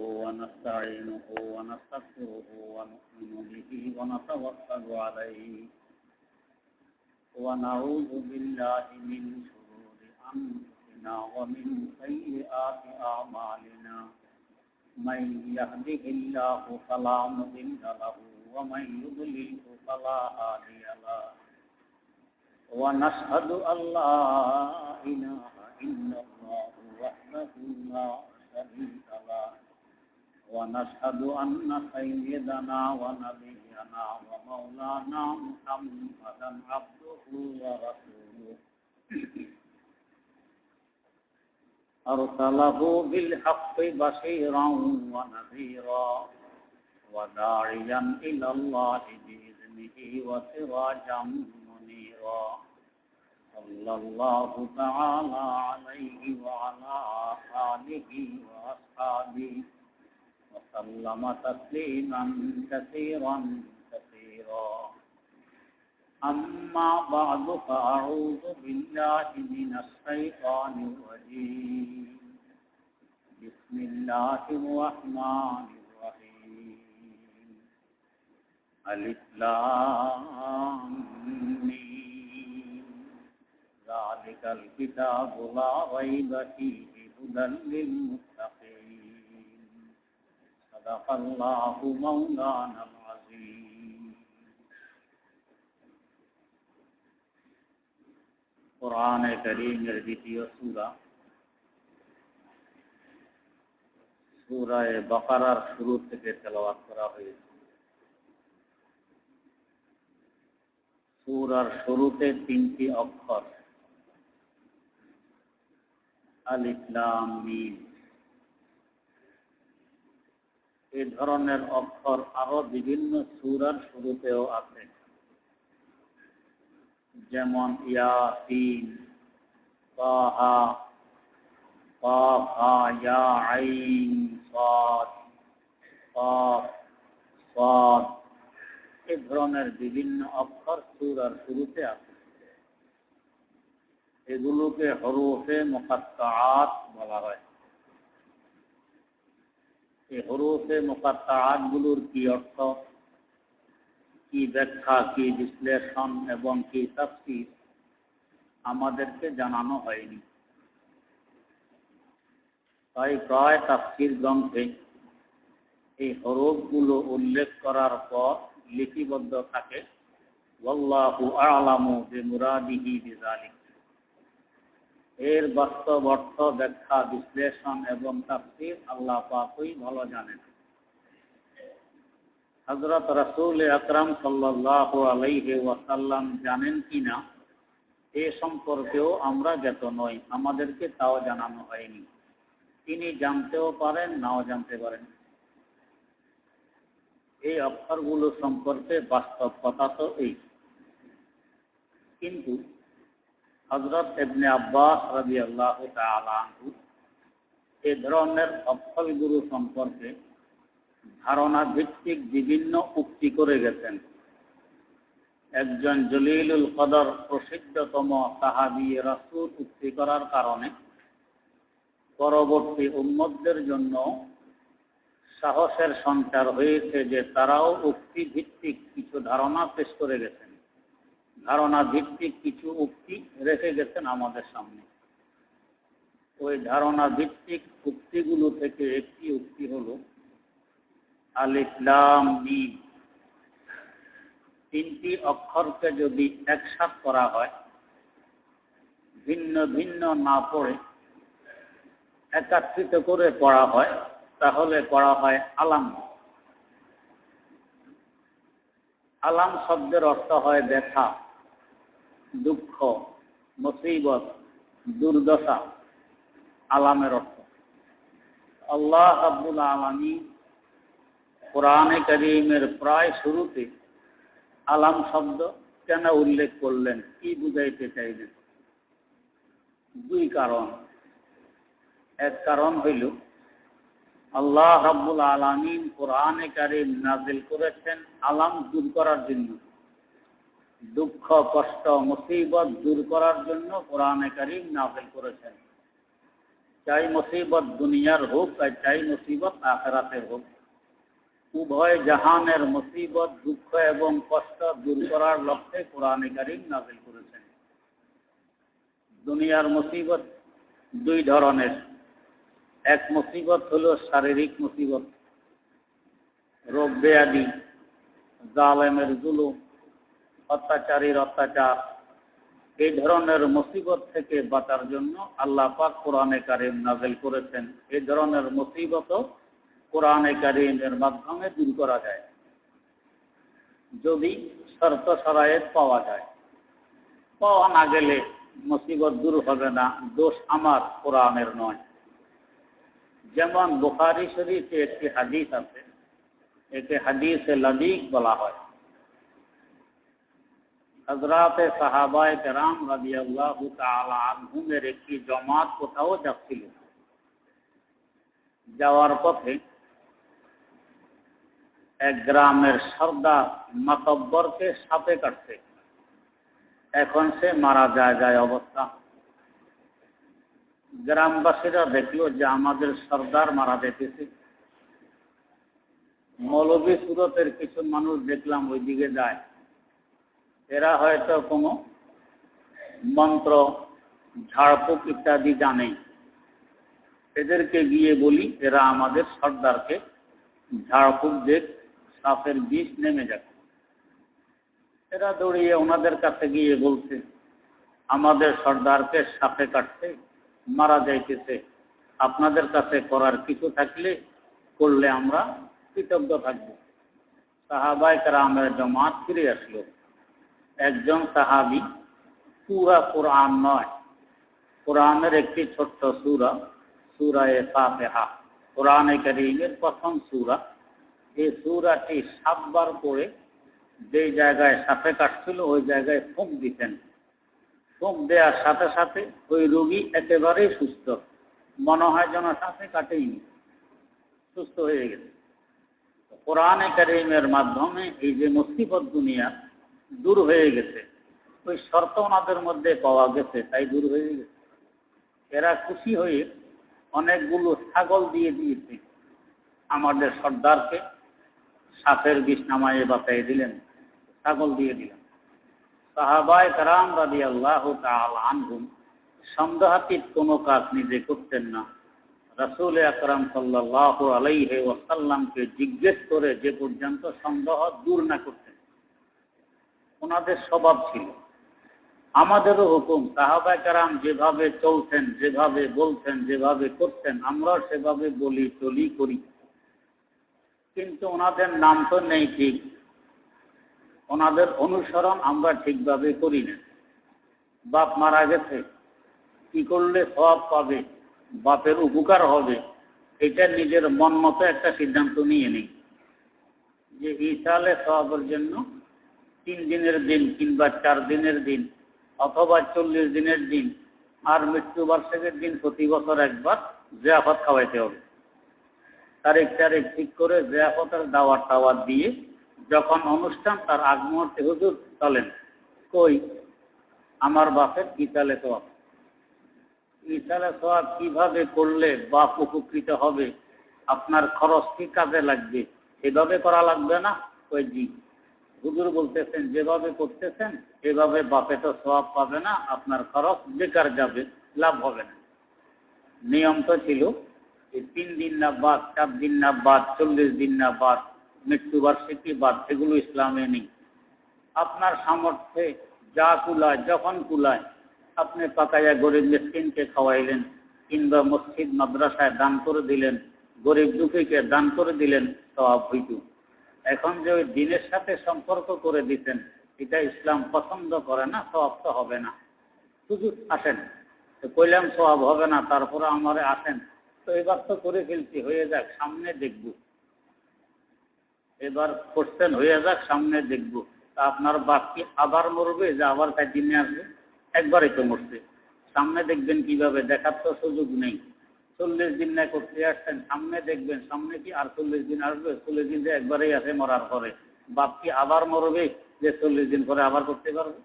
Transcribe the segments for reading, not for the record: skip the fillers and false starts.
ونستعينه ونستغفره ونؤمن به ونتوكل عليه ونعوذ بالله من شرور أنفسنا ومن سيئات أعمالنا من يهده الله فلا مضل له ومن يضلل فلا هادي له ونشهد أن لا إله إلا الله وحده لا شريك له ونشهد أن سيدنا ونبينا ومولانا محمدا عبده ورسوله أرسله بالحق بشيرا ونذيرا وداعيا إلى الله بإذنه وسراجا منيرا صلى الله تعالى عليه وعلى آله وأصحابه وسلم تسليما كثيرا كثيرا أما بعد فأعوذ بالله من الشيطان الرجيم بسم الله الرحمن الرحيم ألف لام ميم ذلك الكتاب لا ريب فيه هدى للمتقين صدق الله مولانا العظيم قرآن কারীমের দ্বিতীয় সূরা সূরা বাকারার শুরু থেকে তেলাওয়াত করা হয়েছে। সূরার শুরুতে তিনটি অক্ষর আলিফ লাম মিম। এই ধরনের অক্ষর আরো বিভিন্ন সূরার শুরুতেও আছে, যেমন ইয়াসিন, তাহা, কাফ হা ইয়া আইন সাদ, কাফ সাদ। এই ধরনের বিভিন্ন অক্ষর সূরার শুরুতে আছে। এগুলোকে হরফে মুকাত্তাআত বলা হয়। এই হরফে মুকাত্তাআত গুলোর কি অর্থ, কি ব্যাখ্যা, কি বিশ্লেষণ এবং কি তাফসীর আমাদেরকে জানানো হয়নি। তাই প্রায় তাফসীর গ্রন্থে এই হরফগুলো উল্লেখ করার পর লিপিবদ্ধ থাকে ওয়াল্লাহু আ'লামু বিমুরাদিহি বিযালিক। এর বাস্তব অর্থ, ব্যাখ্যা, বিশ্লেষণ এবং তাফসীর আল্লাহ পাকই ভালো জানেন। হযরত রাসূল আকরাম সাল্লাল্লাহু আলাইহি ওয়াসাল্লাম জানেন কিনা এ সম্পর্কেও আমরা জ্ঞাত নই, আমাদেরকে তাও জানানো হয়নি। তিনি জানতেও পারেন, নাও জানতে পারেন। এই অক্ষরগুলো সম্পর্কে বাস্তব কথা তো এই। কিন্তু হযরত ইবনে আব্বাস রাদিয়াল্লাহু তাআলা আনহু এই ধরনের অক্ষরগুলো সম্পর্কে ধারণা ভিত্তিক বিভিন্ন উক্তি করে গেছেন। একজন জলিলুল কদর প্রসিদ্ধতম সাহাবী রাসূল উক্তি করার কারণে পরবর্তী উম্মতদের জন্য সাহসের সঞ্চার হয়েছে যে তারাও উক্তি ভিত্তিক কিছু ধারণা পেশ করে গেছেন, ধারণা ভিত্তিক কিছু উক্তি রেখে গেছেন আমাদের সামনে। ওই ধারণা ভিত্তিক উক্তিগুলো থেকে একটি উক্তি হলো আলিফ লাম মিম। তিনটি অক্ষরকে যদি একসাথে করা হয়, ভিন্ন ভিন্ন না পড়ে একত্রিত করে পড়া হয়, তাহলে পড়া হয় আলাম। আলাম শব্দের অর্থ হয় ব্যথা, দুঃখ, মুসিবত, দুর্দশা। আলামের অর্থ আল্লাহ রাব্বুল আলামিন কোরআনে কারীমের প্রায় শুরুতে আলাম শব্দ কেন উল্লেখ করলেন, কি বুঝাইতে চাইলেন? দুই কারণ। এক কারণ হইল আল্লাহ রাব্বুল আলামিন কোরআনে কারীম নাযিল করেছেন আলাম দূর করার জন্য, দুঃখ, কষ্ট, মুসিবত দূর করার জন্য কোরআনে কারীম নাযিল করেছেন। চাই মুসিবত দুনিয়ার হোক আর চাই মুসিবত আখিরাতের হোক, উভয় জাহানের মুসিবত, দুঃখ এবং কষ্ট দূর করার লক্ষ্যে কোরআনে কারীম নাযিল করেছেন। দুনিয়ার মুসিবত দুই ধরনের। এক মুসিবত হলো শারীরিক মুসিবত, রোগ ব্যাধি, জালেমের জুলুম, অত্যাচারীর অত্যাচার। এই ধরনের মুসিবত থেকে বাঁচার জন্য আল্লাহ পাক কোরআনে কারীম নাযিল করেছেন। এই ধরনের মুসিবতও কোরআনে কারীমের মাধ্যমে দূর করা যায়, যদি শর্ত শরায়েত পাওয়া যায়। পাওয়া না গেলে মুসিবত দূর হবে না, দোষ আমার, কোরআনের নয়। যেমন বুখারী শরীফে একটি হাদিস আছে, একে হাদিসে লাদিক বলা হয়। হযরতে সাহাবায়ে কেরাম রাদিয়াল্লাহু তাআলা আনহুমের একটি জামাত কোথাও যাচ্ছিল। যাওয়ার পথে এক গ্রামের সর্দার মাতব্বরকে সাপে কাটছে। এখন সে মারা যায় অবস্থা। গ্রামবাসীরা দেখলো যে আমাদের সর্দার মারা যেতেছে। মৌলভী সুরতের কিছু মানুষ দেখলাম ওইদিকে যায়। এরা হয়তো কোনো মন্ত্র, ঝাড়ফুঁক ইত্যাদি জানে। এদেরকে গিয়ে বলি এরা আমাদের সর্দারকে ঝাড়ফুঁক দেখ, সাপের বিষ নেমে যাচ্ছে। এরা দৌড়িয়ে ওনাদের কাছে গিয়ে বলছে আমাদের সর্দারকে সাপে কাটছে, মারা যাইতেছে, আপনাদের কাছে করার কিছু থাকলে করলে আমরা কৃতজ্ঞ থাকব। সাহাবায়ে কেরামের জামাত ফিরে আসলো। একজন সাহাবী পুরা কোরআন নয়, কোরআনের একটি ছোট্ট সূরা, সূরা ফাতিহা, কোরআনে কারীমের প্রথম সূরা। এই সূরাটি 7 বার পড়ে যে জায়গায় সাপে কাটছিল ওই জায়গায় ফুঁক দিতেন। ফুঁক দেওয়ার সাথে সাথে ওই রোগী একেবারেই সুস্থ, মনে হয় যেন সাপে কাটেইনি, সুস্থ হয়ে গেছে। কোরআনে কারীমের মাধ্যমে এই যে মুসিবত দুনিয়া দূর হয়ে গেছে, ওই শর্ত ওনাদের মধ্যে পাওয়া গেছে, তাই দূর হয়ে গেছে। এরা খুশি হয়ে অনেকগুলো ছাগল দিয়ে দিয়েছে আমাদের সর্দারকে, সাপের বিষ নামায়ে বাঁচিয়ে দিলেন, ছাগল দিয়ে দিলেন। সাহাবায়ে কেরাম রাদিয়াল্লাহু তাআলা আনহুম সন্দেহাতীত কোনো কাজ নিজে করতেন না। রাসূল আকরাম সাল্লাল্লাহু আলাইহি ওয়াসাল্লামকে জিজ্ঞেস করে যে পর্যন্ত সন্দেহ দূর না করতেন, ওনাদের স্বভাব ছিল। আমাদেরও হুকুম, সাহাবায়ে কেরাম যেভাবে চলতেন, যেভাবে বলতেন, যেভাবে করতেন, আমরাও সেভাবে বলি, চলি, করি। কিন্তু ওনাদের নাম তো নেই ঠিক, ওনাদের অনুসরণ আমরা ঠিকভাবে করি না। বাপ মারা গেছে, কি করলে সওয়াব পাবে, বাপের উপকার হবে, এটা নিজের মন মতো একটা সিদ্ধান্ত নিয়ে নেই যে ইসালে সওয়াবের জন্য 3 দিনের দিন কিংবা 4 দিনের দিন অথবা 40 দিনের দিন আর মৃত্যুবার্ষিকীর দিন প্রতি বছর একবার জিয়াফত খাওয়াইতে হবে। তারিখ ঠিক করে জিয়াফতের দাওয়াত দিয়ে যখন অনুষ্ঠান তার আগ মুহূর্তে হুজুর চলেন, কই আমার বাপের ইসালে সওয়াব। ইসালে সওয়াব কিভাবে করলে বাপ উপকৃত হবে, আপনার খরচ কি কাজে লাগবে, এভাবে করা লাগবে না? কই জি। হুজুর বলতেছেন যেভাবে করতেছেন এভাবে বাপে তো সওয়াব পাবে না, আপনার খরচ বেকার যাবে, লাভ হবে না। নিয়ম তো ছিল 3 দিন না বাদ, 4 দিন না বাদ, 40 দিন না বাদ, মৃত্যুবার্ষিকী বাদ, এগুলো ইসলামে নেই। আপনার সামর্থ্যে যা কুলায়, যখন কুলায় আপনি পাকাইয়া গরিব মিসকিনকে খাওয়াইলেন, কিংবা মসজিদ মাদ্রাসায় দান করে দিলেন, গরিব দুঃখীকে দান করে দিলেন, সওয়াব হইত। এখন যে ওই দিনের সাথে সম্পর্ক করে দিতেন, এটা ইসলাম পছন্দ করে না, সওয়াব তো হবে না। শুধু আসেন, কইলাম সওয়াব হবে না, তারপরে আমারে আসেন, তো এবার তো করে ফেলছি, হয়ে যাক, সামনে দেখব। এবার করছেন, হয়ে যাক, সামনে দেখব। তা আপনার বাপ কি আবার মরবে যে আবার তাই দিনে আসবে? একবারই তো মরছে, সামনে দেখবেন কিভাবে? দেখার তো সুযোগ নেই। 40 দিন না করতে আসছেন, সামনে দেখবেন, সামনে কি আর 40 দিন আসবে? 40 দিন যে একবারেই আছে মরার পরে, বাপ কি আবার মরবে যে 40 দিন পরে আবার করতে পারবে?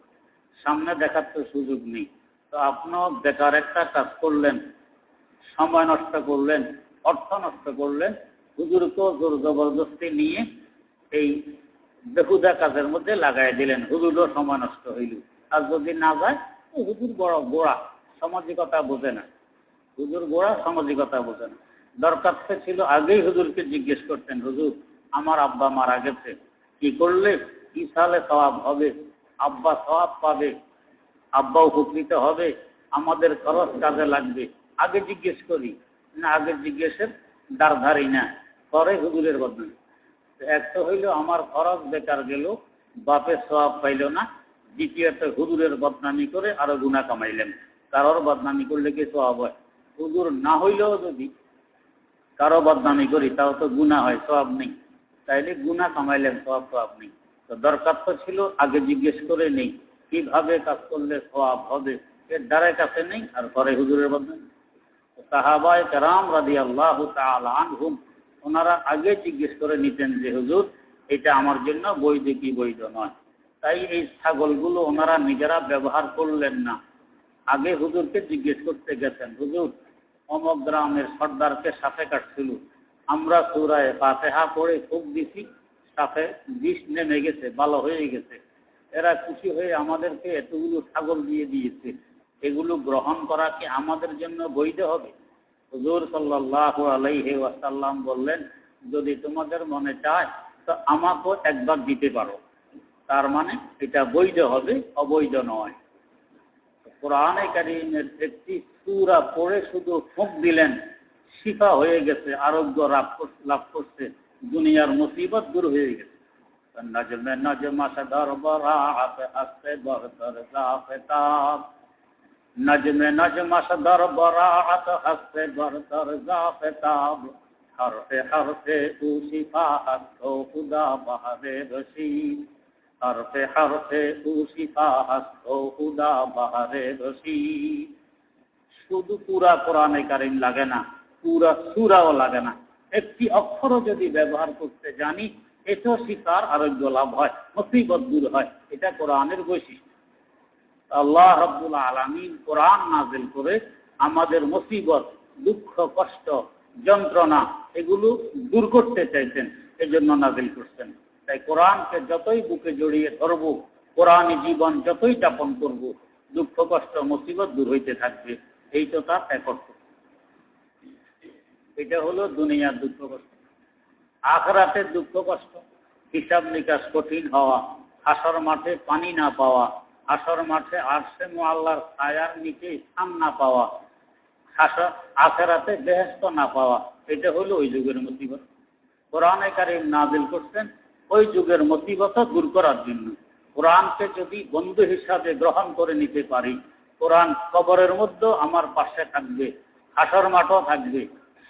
সামনে দেখার তো সুযোগ নেই। তো আপনিও বেকার একটা কাজ করলেন, সময় নষ্ট করলেন, অর্থ নষ্ট করলেন, হুজুরকেও জোর জবরদস্তি নিয়ে এই বেহুদা কাজের মধ্যে লাগাই দিলেন, হুজুরও সময় নষ্ট হইল। আর যদি না যায়, হুজুর বড় গোড়া, সামাজিকতা বোঝে না, হুজুর গোড়া, সামাজিকতা বোঝে না। দরকার ছিল আগেই হুজুরকে জিজ্ঞেস করতেন, হুজুর আমার আব্বা মারা গেছে, কি করলে কি সালে সওয়াব হবে, আব্বা সওয়াব পাবে, আব্বা উপকৃত হবে, আমাদের খরচ কাজে লাগবে, আগে জিজ্ঞেস করি না, আগে জিজ্ঞেসের দ্বার ধারি না, পরে হুজুরের বদনামি। এক তো হইল আমার খরচ বেকার গেল, বাপের সওয়াব পাইল না, দ্বিতীয়ত হুজুরের বদনামি করে আরো গুনাহ কামাইলেন। কারোর বদনামি করলে কি সওয়াব হয়? হুজুর না হইলেও যদি কারো বদনামি করি তাও তো গুনাহ হয়, সওয়াব নেই। তাইলে গুনাহ কামাইলেন, সওয়াব নেই। তো দরকার তো ছিল আগে জিজ্ঞেস করে নেই কিভাবে কাজ করলে সওয়াব হবে, এর দ্বারের কাছে নেই, আর পরে হুজুরের বদনামি। সাহাবায়ে কেরাম রাদিয়াল্লাহু তাআলা আনহুম, ওনারা আগে জিজ্ঞেস করে নিতেন যে হুজুর এটা আমার জন্য বৈধ কি বৈধ নয়। তাই এই ছাগলগুলো ওনারা নিজেরা ব্যবহার করলেন না, আগে হুজুরকে জিজ্ঞেস করতে গেছেন, হুজুর অমুক গ্রামের সর্দারকে সাপে কাটছিল, আমরা সূরা ফাতিহা পড়ে ফুঁক দিছি, সাপে বিষ নেমে গেছে, ভালো হয়ে গেছে, এরা খুশি হয়ে আমাদেরকে এতগুলো ছাগল দিয়ে দিয়েছে, এগুলো গ্রহণ করা কি আমাদের জন্য বৈধ হবে? হুজুর সাল্লাল্লাহু আলাইহি ওয়াসাল্লাম বললেন, যদি তোমাদের মনে চায় তো আমাকেও একবার দিতে পারো, তার মানে এটা বৈধ হবে, অবৈধ নয়। কোরআনে কারীমের একটি সূরা পড়ে শুধু ফুঁক দিলেন, শিফা হয়ে গেছে, আরোগ্য লাভ করছে, দুনিয়ার মুসিবত দূর হয়ে গেছে। নজমে নজমা সদর বরাত হস্তে বরতর জাফেতাব, নজমে নজমা সদর বরাত হস্তে বরতর জাফেতাব, হরফে হরফে উ শিফাআত ও খুদা বাহারে রশিদ, হরফে হরফে উ শিফাআত ও খুদা বাহারে রশিদ। শুধু পুরা কোরআনে কারীম লাগে না, পুরা সূরাও লাগে না, একটি অক্ষরও যদি ব্যবহার করতে জানি এতেও শিকার আরোগ্য লাভ হয়, মুসিবত দূর হয়। এটা কোরআনের বৈশিষ্ট্য। আল্লাহ রাব্বুল আলামিন কোরআন নাযিল করে আমাদের মুসিবত, দুঃখ, কষ্ট, যন্ত্রণা এগুলো দূর করতে চাইছেন, এজন্য নাযিল করছেন। তাই কোরআনকে যতই বুকে জড়িয়ে ধরব, কোরআনী জীবন যতই যাপন করব, দুঃখ, কষ্ট, মুসিবত দূর হইতে থাকবে। এই তো তার একর্থ। এটা হলো দুনিয়ার দুঃখ কষ্ট। আখিরাতের দুঃখ কষ্ট, হিসাব নিকাশ কঠিন হওয়া, হাসর মাঠে পানি না পাওয়া, হাসর মাঠে আরশে মুআল্লার ছায়ার নিচে স্থান না পাওয়া, আখিরাতে বেহেশত না পাওয়া, এটা হলো ওই যুগের মুসিবত। কোরআনে কারীম নাযিল করছেন ওই যুগের মুসিবত দূর করার জন্য। কোরআনকে যদি বন্ধু হিসাবে গ্রহণ করে নিতে পারি, কোরআন কবরের মধ্যে আমার পাশে থাকবে, হাসর মাঠও থাকবে,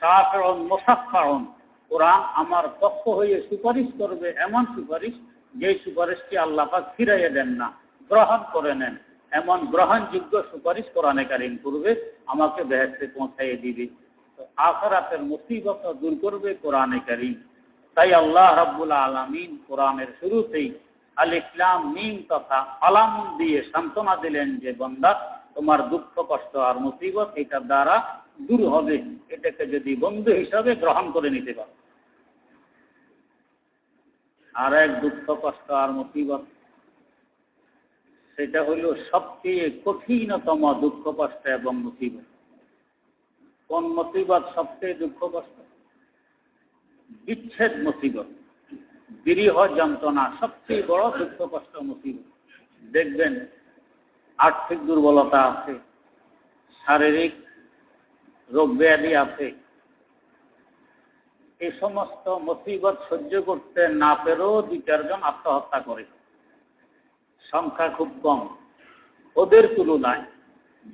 শাফিউন মুশাফফাউন, কোরআন আমার পক্ষ হয়ে সুপারিশ করবে, এমন সুপারিশ যে সুপারিশকে আল্লাহ পাক ফিরাইয়া দেন না, গ্রহণ করে নেন, এমন গ্রহণযোগ্য সুপারিশ কোরআনে কারীম করবে, আমাকে বেহেশতে পৌঁছাইয়ে দিবে। তো আখিরাতের মুসিবত দূর করবে কোরআনে কারীম। তাই আল্লাহ রাব্বুল আলামিন কোরআনের শুরুতেই আলিফ লাম মিম তথা আলামুন দিয়ে সান্ত্বনা দিলেন যে বান্দা তোমার দুঃখ কষ্ট আর মুসিবত এটার দ্বারা দূর হবে, এটাকে যদি বন্ধু হিসাবে গ্রহণ করে নিতে পারো। আর এক দুঃখ কষ্ট আর মুসিবত, সেটা হলো সবচেয়ে কঠিনতম দুঃখ কষ্ট এবং মুসিবত। কোন মুসিবত সবচেয়ে দুঃখ কষ্ট? বিচ্ছেদ মুসিবত, বিরহ যন্ত্রণা সবচেয়ে বড় দুঃখ কষ্ট মুসিবত। দেখবেন আর্থিক দুর্বলতা আছে, শারীরিক রোগ ব্যাধি আছে, এই সমস্ত মুসিবত সহ্য করতে না পেরেও 2-4 জন আত্মহত্যা করে, সংখ্যা খুব কম। ওদের তুলনায়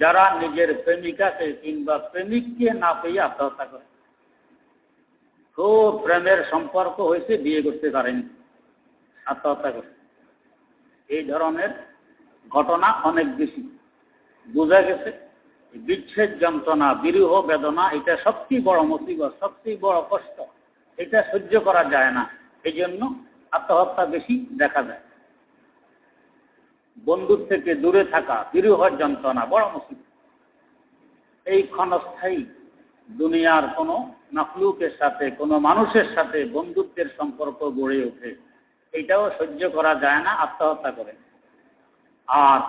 যারা নিজের প্রেমিকাকে কিংবা প্রেমিককে না পেয়ে আত্মহত্যা করে, খুব প্রেমের সম্পর্ক হয়েছে, বিয়ে করতে পারেনি, আত্মহত্যা করে, এই ধরনের ঘটনা অনেক বেশি। বোঝা গেছে বিচ্ছেদ যন্ত্রণা, বিরহ বেদনা এটা সবচেয়ে বড় মুসিবত, সবচেয়ে বড় কষ্ট, এটা সহ্য করা যায় না, এই জন্য আত্মহত্যা বেশি দেখা যায়। বন্ধুর থেকে দূরে থাকা, বিরহ যন্ত্রণা বড় মুসিবত। এই ক্ষণস্থায়ী দুনিয়ার কোনো মাখলুকের সাথে, কোনো মানুষের সাথে বন্ধুত্বের সম্পর্ক গড়ে ওঠে, এটাও সহ্য করা যায় না, আত্মহত্যা করে। আর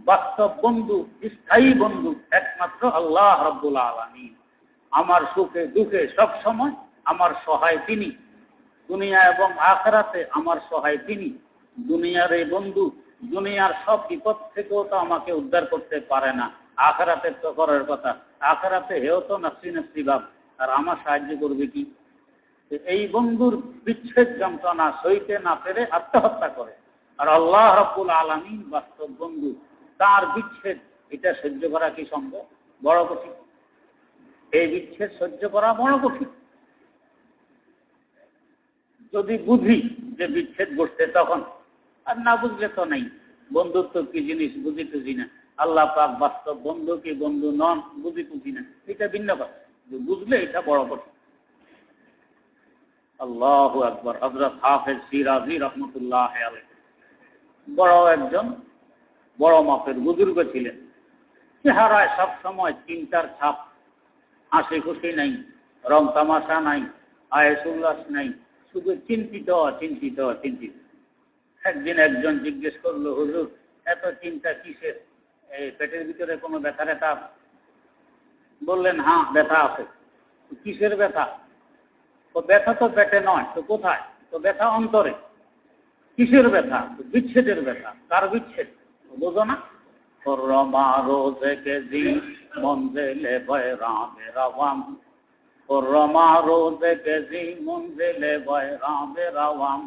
বাস্তব বন্ধু, স্থায়ী বন্ধু একমাত্র আল্লাহ রাব্বুল আলামিন। আমার সুখে দুঃখে সব সময় আমার সহায় তিনি, দুনিয়া এবং আখিরাতে আমার সহায় তিনি। দুনিয়ার এই বন্ধু দুনিয়ার সব বিপদ থেকেও তো আমাকে উদ্ধার করতে পারে না, আখিরাতের তো করার কথা। আখিরাতে হেও তো নাফসি নাফসি ভাব, আর আমার সাহায্য করবে কি? এই বন্ধুর বিচ্ছেদ যন্ত্রণা সইতে না পেরে আত্মহত্যা করে। আর আল্লাহ রাব্বুল আলামিন বাস্তব বন্ধু, তার বিচ্ছেদ এটা সহ্য করা কি সম্ভব? বড় কঠিন। এই বিচ্ছেদ সহ্য করা বড় কঠিন। যদি বুঝি যে বিচ্ছেদ ঘটছে তখন, আর না বুঝলে তো নাই। বন্ধুত্ব কি জিনিস বুঝি টুঝি না, আল্লাহ পাক বাস্তব বন্ধু কি বন্ধু নন বুঝি টুঝি না, এটা ভিন্ন কথা। বুঝলে এটা বড় কঠিন। আল্লাহু আকবার। হযরত হাফেজ শিরাজি রাহমাতুল্লাহ আলাইহি বড় একজন বড় মাপের বুজুর্গ ছিলেন। চেহারায় সব সময় চিন্তার ছাপ, হাসি খুশি নাই, রং তামাশা নাই, আয়েস উল্লাস নাই, শুধু চিন্তিত চিন্তিত চিন্তিত। একদিন একজন জিজ্ঞেস করলো, হুজুর এত চিন্তা কিসের? এই পেটের ভিতরে কোনো ব্যথা ট্যাথা? বললেন, হ্যাঁ ব্যথা আছে। কিসের ব্যথা? তো ব্যথা তো পেটে নয়, তো কোথায়? তো ব্যথা অন্তরে। কিসের ব্যথা? বিচ্ছেদের ব্যথা। কার বিচ্ছেদ? বোঝো না? রোজে কে জি মঞ্জিলে বয়রামে রাওয়াম, রোজে কে জি মঞ্জিলে বয়রামে রাওয়াম,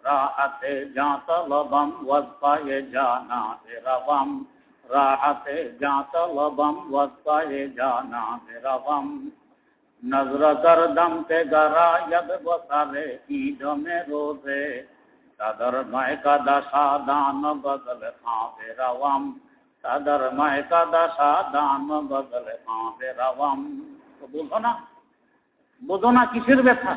রাহাতে যা তলবম ওয়াসফায়ে জানা রাওয়াম, রাহাতে যা তলবম ওয়াসফায়ে জানা রাওয়াম, नजर कर दम के गरा यद बसारे ईद में रोजे, सदर माय का दशा दान बदल खावे रवम, सदर माय का दशा दान बदल खावे रवम। तो বুঝো না কিসের ব্যথা?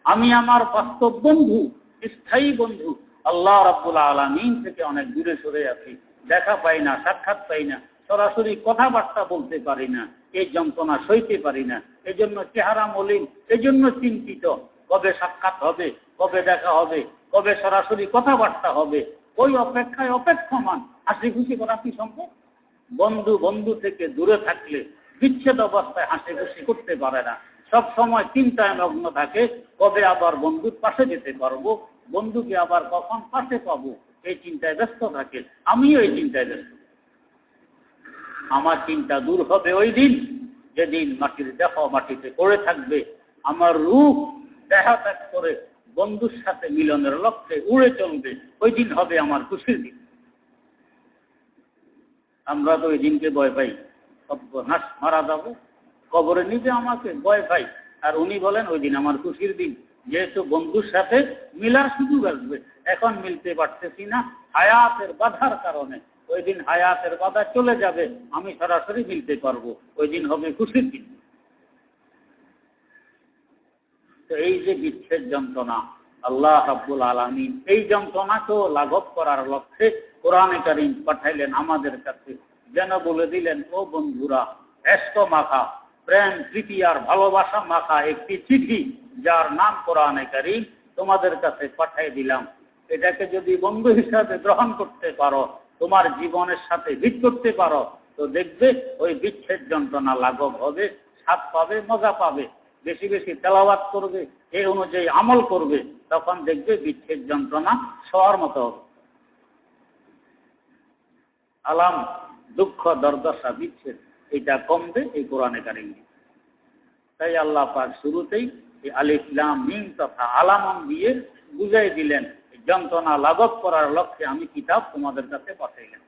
আমি আমার বাস্তব বন্ধু, স্থায়ী বন্ধু আল্লাহ রাব্বুল আলামিন থেকে অনেক দূরে সরে আছি, দেখা পাই না, সাক্ষাৎ পাই না, সরাসরি কথাবার্তা বলতে পারি না, এই যন্ত্রণা সইতে পারি না। এজন্য চেহারা মলিন, এজন্য চিন্তিত। কবে সাক্ষাৎ হবে, কবে দেখা হবে, কবে সরাসরি কথাবার্তা হবে, ওই অপেক্ষায় অপেক্ষমান। হাসি খুশি করা কি সম্ভব? বন্ধু বন্ধু থেকে দূরে থাকলে বিচ্ছেদ অবস্থায় হাসি খুশি করতে পারে না, সব সময় চিন্তায় মগ্ন থাকে, কবে আবার বন্ধুর পাশে যেতে পারবো, বন্ধুকে আবার কখন পাশে পাবো, এই চিন্তায় ব্যস্ত থাকে। আমিও এই চিন্তায় ব্যস্ত। আমার চিন্তা দূর হবে ওই দিন যেদিন মাটির দেহ মাটিতে পড়ে থাকবে, আমার রূহ দেহ ত্যাগ করে বন্ধুর সাথে মিলনের লক্ষ্যে উড়ে চলবে। ওই দিন হবে আমার খুশির দিন। আমরা তো ওই দিনকে ভয় পাই, সর্বনাশ, মারা যাবো, কবরে নিবে আমাকে, ভয় পাই। আর উনি বলেন ওই দিন আমার খুশির দিন, যেহেতু বন্ধুর সাথে মিলার সুযোগ আসবে। এখন মিলতে পারতেছি না হায়াতের বাধার কারণে, ওই দিন হায়াতের বাধা চলে যাবে, আমি সরাসরি মিলতে পারবো, ওই দিন হবে খুশির দিন। তো এই যে বিচ্ছেদ যন্ত্রণা, আল্লাহ রাব্বুল আলামিন এই যন্ত্রণাকেও লাঘব করার লক্ষ্যে কোরআনে কারীম পাঠাইলেন আমাদের কাছে, যেন বলে দিলেন, ও বন্ধুরা, এশক মাখা, প্রেম প্রীতি আর ভালোবাসা মাখা একটি চিঠি, যার নাম কোরআনে কারীম, তোমাদের কাছে পাঠিয়ে দিলাম। এটাকে যদি বন্ধু হিসাবে গ্রহণ করতে পারো, তোমার জীবনের সাথে ভিত করতে পারো, তো দেখবে ওই বিচ্ছেদ যন্ত্রণা লাঘব হবে, স্বাদ পাবে, মজা পাবে। বেশি বেশি তেলাওয়াত করবে, এই অনুযায়ী আমল করবে, তখন দেখবে বিচ্ছেদ যন্ত্রণা সবার মতো হবে। আলাম, দুঃখ, দুর্দশা, বিচ্ছেদ, এটা কমবে এই কোরআনে কারীম। তাই আল্লাহ পাক শুরুতেই এই আলিফ লাম মিম তথা আলামন দিয়ে বুঝাই দিলেন, যন্ত্রণা লাঘব করার লক্ষ্যে আমি কিতাব তোমাদের কাছে পাঠাইলাম।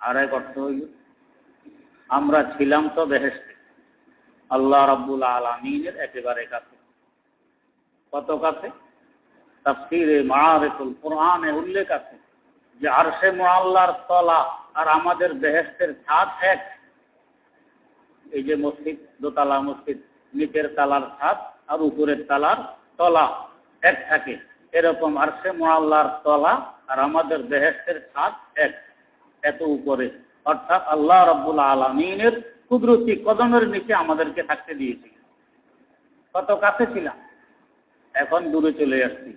আর এক অর্থ হইল, আমরা ছিলাম তো বেহেশতে, আল্লাহ রাব্বুল আলামিনের একেবারে কাছে। কত কাছে? তাফসীরে মাআরিফুল কুরআনে উল্লেখ আছে যে আরশে মুআল্লার তলা আর আমাদের বেহেশতের ছাদ এক। এই যে মসজিদ, দোতলা মসজিদ, নিচের তালার ছাদ আর উপরের তালার তলা এক থাকে, এরকম আরশে মুআল্লার তলা আর আমাদের বেহেশতের ছাদ এক, এত উপরে। অর্থাৎ আল্লাহ রাব্বুল আলামিনের কুদরতি কদমের নিচে আমাদেরকে থাকতে দিয়েছে। কত কাছে ছিলাম, এখন দূরে চলে আসছি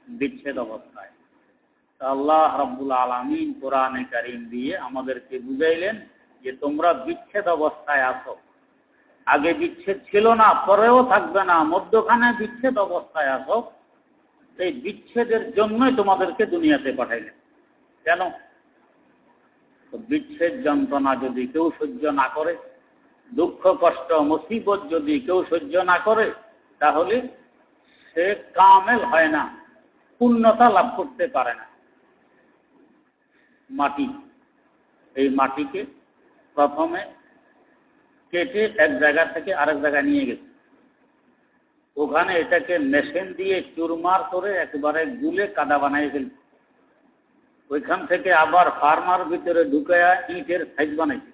বিচ্ছেদ অবস্থায়। আল্লাহ রাব্বুল আলামিন কোরআনে কারীম দিয়ে আমাদেরকে বুঝাইলেন যে তোমরা বিচ্ছেদ অবস্থায় আছো। আগে বিচ্ছেদ ছিল না, পরেও থাকবে না, মধ্যখানে বিচ্ছেদ অবস্থায় আছো। এই বিচ্ছেদের জন্যই তোমাদেরকে দুনিয়াতে পাঠাইলেন। কেন? বিচ্ছেদ যন্ত্রণা যদি কেউ সহ্য না করে, দুঃখ কষ্ট মুসিবত যদি কেউ সহ্য না করে, তাহলে সে কামেল হয় না, পূর্ণতা লাভ করতে পারে না। মাটি, এই মাটিকে প্রথমে কেটে এক জায়গা থেকে আরেক জায়গায় নিয়ে গেছে। ওখানে এটাকে মেশিন দিয়ে চুরমার করে একবারে গুলে কাদা বানিয়ে ফেলছে। ওইখান থেকে আবার ফার্মার ভিতরে ঢুকায়া ইটের সাইজ বানাইছে,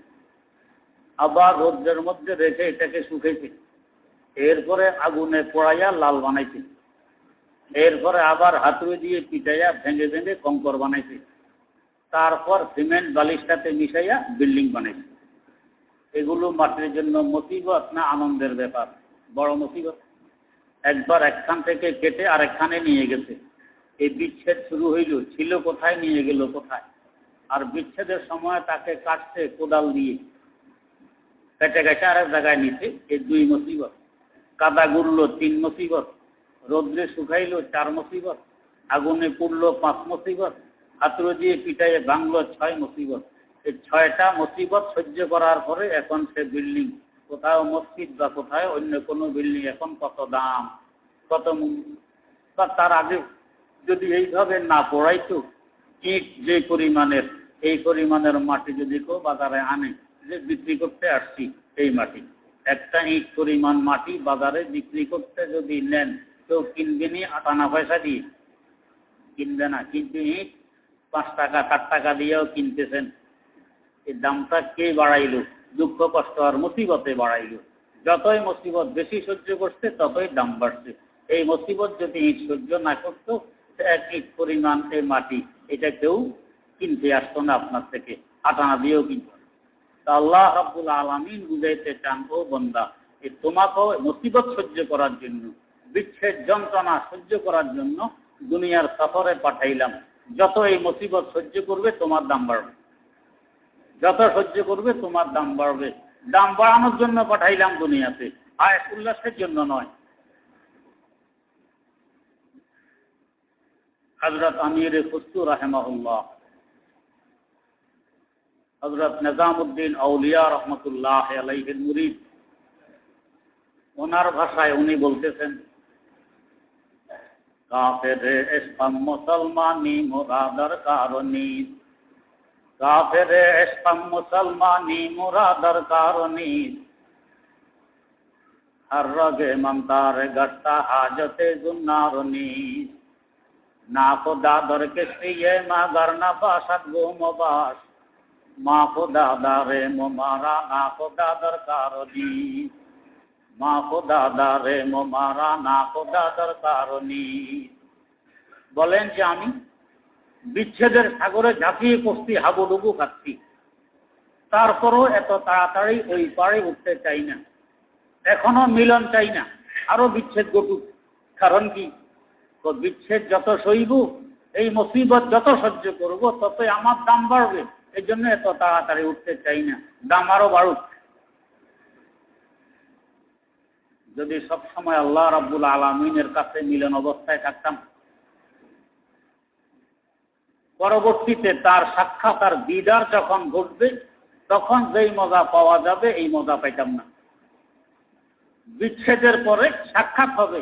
আবার রোদ্রের মধ্যে রেখে এটাকে শুকাইছে, এরপরে আগুনে পোড়াইয়া লাল বানাইছে, এরপরে আবার হাতুড়ি দিয়ে পিটাইয়া ভেঙে ভেঙে কঙ্কর বানাইছে, তারপর সিমেন্ট বালির সাথে মিশাইয়া বিল্ডিং বানাইছে। এগুলো মাটির জন্য মুসিবত না আনন্দের ব্যাপার? বড় মুসিবত। একবার একখান থেকে কেটে আরেকখানে নিয়ে গেছে। এই বিচ্ছেদ শুরু হইল, ছিল কোথায়, নিয়ে গেল কোথায়। আর বিচ্ছেদের সময় তাকে কাটছে কোদাল দিয়ে, কেটে কেটে আরেক জায়গায় নিচ্ছে। এই 2 মুসিবত। কাদা গুড়লো 3 মুসিবত, রোদ্রে শুকাইলো 4 মুসিবত, আগুনে পুড়লো 5 মুসিবত, হাতুড়ি দিয়ে পিটাইয়ে ভাঙলো 6 মুসিবত। এই 6টা মুসিবত সহ্য করার পরে এখন সে বিল্ডিং, কোথাও মসজিদ বা কোথায় অন্য কোনো বিল্ডিং, এখন কত দাম, কত মূল্য। তার আগে যদি এইভাবে না পড়াইতো, ইট যে পরিমাণের, এই পরিমাণের মাটি যদি কেউ বাজারে আনে, যে বিক্রি করতে আসছি এই মাটি, একটা ইট পরিমাণ মাটি বাজারে বিক্রি করতে যদি নেন, কেউ কিনবে নি 58 পয়সা দিয়ে, কিনবে না। কিন্তু ইট 5 টাকা 7 টাকা দিয়েও কিনতেছেন। এই দামটা কে বাড়াইলো? দুঃখ কষ্ট আর মুসিবতে বাড়াইলো। যতই মুসিবত বেশি সহ্য করছে ততই দাম বাড়ছে। এই মুসিবত যদি ইট সহ্য না করতো, এক ইট পরিমাণ এই মাটি, এটা কেউ কিনতে আসতো না আপনার থেকে, 58 দিয়েও কিনতো। আল্লাহ রাব্বুল আলামিন বুঝাইতে চান, ও বান্দা, তোমাকেও মুসিবত সহ্য করার জন্য, বিচ্ছেদ যন্ত্রণা সহ্য করার জন্য দুনিয়ার সফরে পাঠাইলাম। যত এই মুসিবত সহ্য করবে তোমার দাম বাড়বে, যত সহ্য করবে তোমার দাম বাড়বে। দাম বাড়ানোর জন্য পাঠাইলাম দুনিয়াতে, আয়েশ উল্লাসের জন্য নয়। হযরত আমির খুসরু রাহিমাহুল্লাহ, হযরত নিজামউদ্দিন আউলিয়া রহমাতুল্লাহ আলাইহির মুরিদ, ওনার ভাষায় উনি বলতেছেন, কাফেরে ইসলাম মুসলমানি মুরাদার কারণী, কাফেরে ইসলাম মুসলমানি মুরাদার কারণী, হর রগে মমতার গট্টা হাজতে গুন্নারনি, না খুদা দর কিসিয়ে মাগার না বাসাত গুমবাস, মা খুদা দারে মোমারা না খুদা দর কারণী, মা খুদা দারে মোমারা না খুদা দর কারণী। বলেন যে আমি বিচ্ছেদের সাগরে ঝাঁপিয়ে পড়ছি, হাবুডুবু খাচ্ছি, তারপরও এত তাড়াতাড়ি ওই পারে উঠতে চাই না, এখনো মিলন চাই না, আরো বিচ্ছেদ ঘটুক। কারণ কি? বিচ্ছেদ যত সইব, এই মুসিবত যত সহ্য করব, ততই আমার দাম বাড়বে। এই জন্য এত তাড়াতাড়ি উঠতে চাই না, দাম আরো বাড়ুক। যদি সবসময় আল্লাহ রাব্বুল আলামিনের কাছে মিলন অবস্থায় থাকতাম, পরবর্তীতে তার সাক্ষাৎ আর দিদার যখন ঘটবে, তখন যেই মজা পাওয়া যাবে এই মজা পাইতাম না। বিচ্ছেদের পরে সাক্ষাৎ হবে,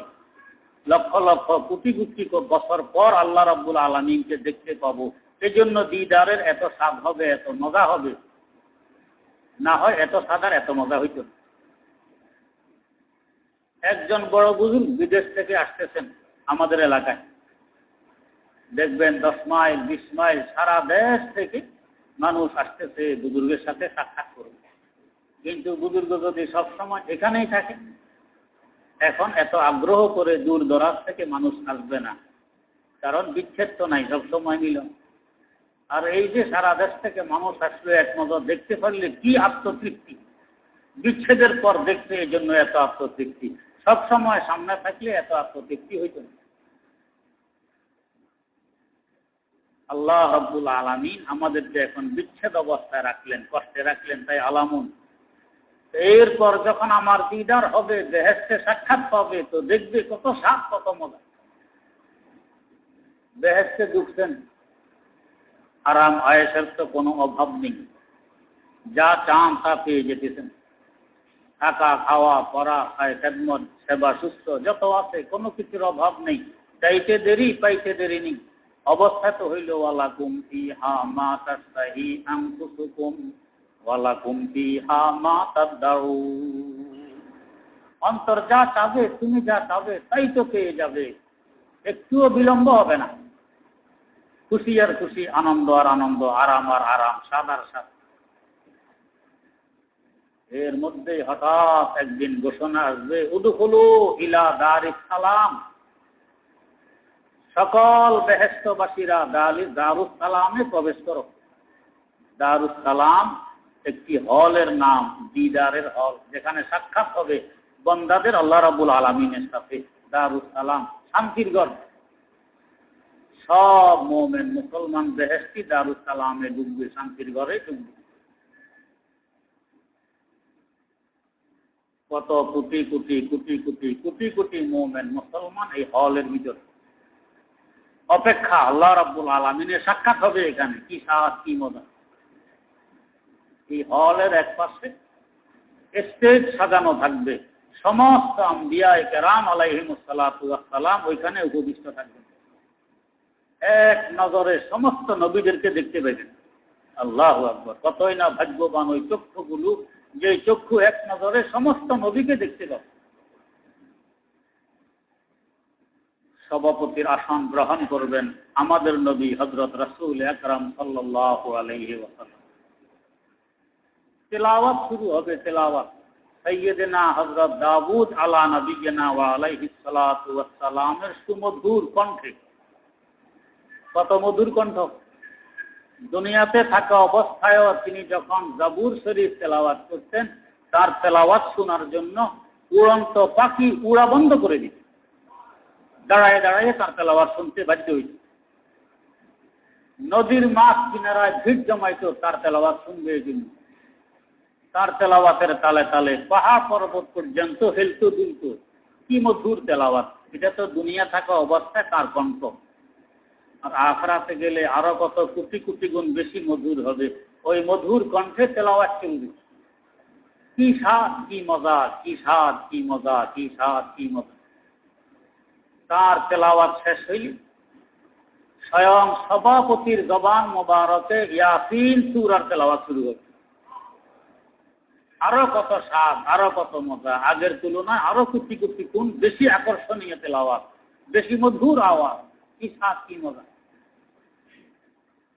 লক্ষ লক্ষ কোটি কোটি বছর পর আল্লাহ রাব্বুল আলামিনকে দেখতে পাবো। এই জন্য দিদারের এত স্বাদ হবে, এত মজা হবে। না হয় এত স্বাদ আর এত মজা হইত না। একজন বড় বুজুর্গ বিদেশ থেকে আসতেছেন আমাদের এলাকায়, দেখবেন 10 মাইল 20 মাইল সারা দেশ থেকে মানুষ আসতেছে বুজুর্গের সাথে সাক্ষাৎ করবে। কিন্তু বুজুর্গ যদি সবসময় এখানেই থাকে, এখন এত আগ্রহ করে দূর দরাজ থেকে মানুষ আসবে না, কারণ বিচ্ছেদ তো নাই, সবসময় মিলন। আর এই যে সারা দেশ থেকে মানুষ আসলে এক নজর দেখতে পারলে কি আত্মতৃপ্তি, বিচ্ছেদের পর দেখতে এই জন্য এত আত্মতৃপ্তি, সব সময় সামনে থাকলে এত আত্মতৃপ্তি হইত না। আল্লাহ রাব্বুল আলামিন আমাদেরকে এখন বিচ্ছেদ অবস্থায় রাখলেন, কষ্টে রাখলেন, তাই আলামুন। এরপর যখন আমার দিদার হবে, বেহেশতে সাক্ষাৎ পাবে, তো দেখবে কত স্বাদ, কত মজা। বেহেশতে ঢুকছেন, আরাম আয়েশের তো কোনো অভাব নেই, যা চান তা পেয়ে যেতেছেন। থাকা, খাওয়া, পড়া, খেদমত, সেবা, সুস্থ যত আছে, কোনো কিছুর অভাব নেই। চাইতে দেরি, পাইতে দেরি নেই। অবস্থা তো হইল ওয়ালাকুম ফিহা মা তাশতাহি আনফুসুকুম ওয়ালাকুম ফিহা মা তাদউন। অন্তর যা চাবে, তুমি যা চাবে তাই তো পেয়ে যাবে, একটুও বিলম্ব হবে না। খুশি আর খুশি, আনন্দ আর আনন্দ, আরাম আর আরাম, স্বাদ আর স্বাদ। এর মধ্যে হঠাৎ একদিন ঘোষণা আসবে, উদখুলু ইলা দারিস সালাম। সকল বেহেশতবাসীরা দারুস সালামে প্রবেশ করো। দারুস সালাম একটি হলের নাম, দিদারের হল, যেখানে সাক্ষাৎ হবে বান্দাদের আল্লাহ রাব্বুল আলামিনের সাথে। দারুস সালাম, শান্তির ঘর। সব মুমিন মুসলমান বেহেশতি দারুস সালামে ঢুকবে, শান্তির ঘরে ঢুকবে। কত কোটি কোটি কোটি কোটি কোটি কোটি মুমিন মুসলমান এই হলের ভিতরে অপেক্ষা, আল্লাহ রাব্বুল আলামিনের সাক্ষাৎ হবে এখানে। কি স্বাদ, কি মজা। এই হলের এক পাশে স্টেজ সাজানো থাকবে, সমস্ত আম্বিয়ায়ে কেরাম আলাইহিমুস সালাতু ওয়াস সালাম ওইখানে উপবিষ্ট থাকবেন। এক নজরে সমস্ত নবীদেরকে দেখতে পাবেন। আল্লাহু আকবার, কতই না ভাগ্যবান ওই চক্ষুগুলো, যে চক্ষু এক নজরে সমস্ত নবীকে দেখতে পাবে। সভাপতির আসন গ্রহণ করবেন আমাদের নবী হযরত রাসূল আকরাম সাল্লাল্লাহু আলাইহি ওয়াসাল্লাম। তেলাওয়াত শুরু হবে, তেলাওয়াত। সাইয়্যিদনা হযরত দাউদ আলা নবিয়িনা ওয়া আলাইহিস সালাতু ওয়াস সালামের সুমধুর কণ্ঠে। কত মধুর কণ্ঠ! দুনিয়াতে থাকা অবস্থায়ও তিনি যখন জাবুর শরীফ তেলাওয়াত করতেন, তার তেলাওয়াত শোনার জন্য উড়ন্ত পাখি উড়া বন্ধ করে দিত, দাঁড়ায় দাঁড়ায় তার তেলাওয়াত শুনতে বাধ্য হইত। নদীর মাছ কিনারায় ভিড় জমাইতো তার তেলাওয়াত শুনবে এই জন্য। তার তেলাওয়াতের তালে তালে পাহাড় পর্বত পর্যন্ত হেলতো দুলতো। কি মধুর তেলাওয়াত! এটা তো দুনিয়া থাকা অবস্থায় তার কণ্ঠ, আর আখিরাতে গেলে আরো কত কোটি কোটি গুণ বেশি মধুর হবে। ওই মধুর কণ্ঠে তেলাওয়াত চলবে। কি স্বাদ, কি মজা, কি স্বাদ, কি মজা, কি স্বাদ, কি মজা। তার তেলাওয়াত শেষ হইল, স্বয়ং সভাপতির জবান মোবারকে ইয়াসিন সূরার তেলাওয়াত শুরু হবে। আরো কত স্বাদ, আরো কত মজা, আগের তুলনায় আরো কোটি কোটি গুণ বেশি আকর্ষণীয় তেলাওয়াত, বেশি মধুর আওয়াজ। কি স্বাদ, কি মজা!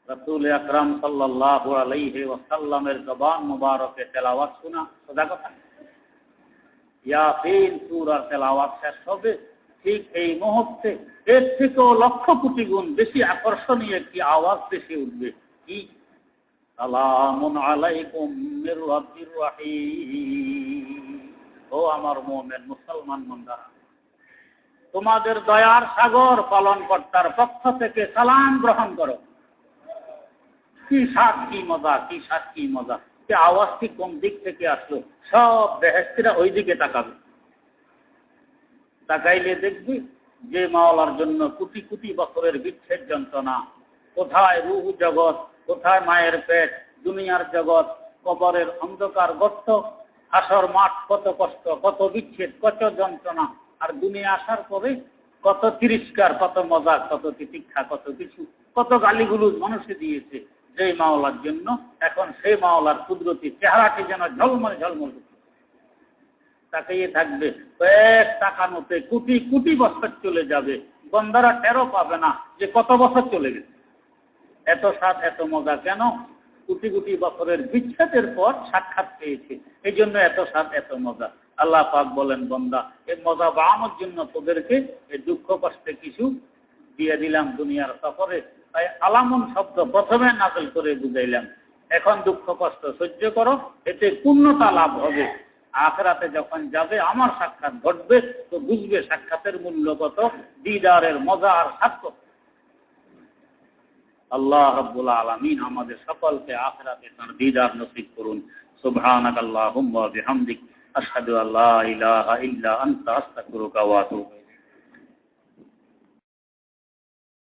রাসূল আকরাম সাল্লাল্লাহু আলাইহি ওয়াসাল্লামের জবান মোবারকে তেলাওয়াত শোনা সোজা কথা। ইয়াসিন সূরার তেলাওয়াত শেষ হবে, ঠিক এই মুহূর্তে এর থেকেও লক্ষ কোটি গুণ বেশি আকর্ষণীয় একটি আওয়াজ ভেসে উঠবে। কি? সালামুন আলাইকুম মির রাব্বির রাহিম। ও আমার মুমিন মুসলমান বান্দারা, তোমাদের দয়ার সাগর পালনকর্তার পক্ষ থেকে সালাম গ্রহণ করো। কি স্বাদ, কি মজা, কি স্বাদ, কি মজা! আওয়াজটি কোন দিক থেকে আসলো? সব বেহেশতিরা ওই দিকে তাকাবে। তাকাইলে দেখবি যে মাওলার জন্য কোটি কোটি বছরের বিচ্ছেদ যন্ত্রণা, কোথায় রূহ জগৎ, কোথায় মায়ের পেট, দুনিয়ার জগৎ, কবরের অন্ধকার গর্ত, হাসর মাঠ, কত কষ্ট, কত বিচ্ছেদ, কত যন্ত্রণা, আর দুনিয়া আসার পরে কত তিরস্কার, কত মজা, কত তিতিক্ষা, কত কিছু, কত গালিগুলোজ মানুষে দিয়েছে যে মাওলার জন্য। এখন সেই মাওলার কুদরতি চেহারাটি যেন ঝলমল ঝলমল তাকিয়ে থাকবে। এক তাকানোতে কোটি কোটি বছর চলে যাবে, বন্দারা টেরও পাবে না যে কত বছর চলে গেছে। এত স্বাদ, এত মজা কেন? কোটি কোটি বছরের বিচ্ছেদের পর সাক্ষাৎ পেয়েছে, এই জন্য এত স্বাদ, এত মজা। আল্লাহ পাক বলেন, বন্দা, এই মজা বাড়ানোর জন্য তোদেরকে এই দুঃখ কষ্টে কিছু দিয়ে দিলাম দুনিয়ার সফরে, তাই আলামুন শব্দ প্রথমে নাযিল করে বুঝাইলাম। এখন দুঃখ কষ্ট সহ্য করো, এতে পূর্ণতা লাভ হবে। আখিরাতে যখন যাবে আমার সাক্ষাৎ ঘটবে, তো বুঝবে সাক্ষাতের মূল্য কত, দিদারের মজা আর সার্থক। আল্লাহ রাব্বুল আলামিন আমাদের সকলকে আখিরাতে তার দিদার নসিব করুন। সুবহানাকাল্লাহুম্মা ওয়া বিহামদিক, আশহাদু আল্লা ইলাহা ইল্লা আনতা, আস্তাগফিরুকা ওয়া আতুবু ইলাইক।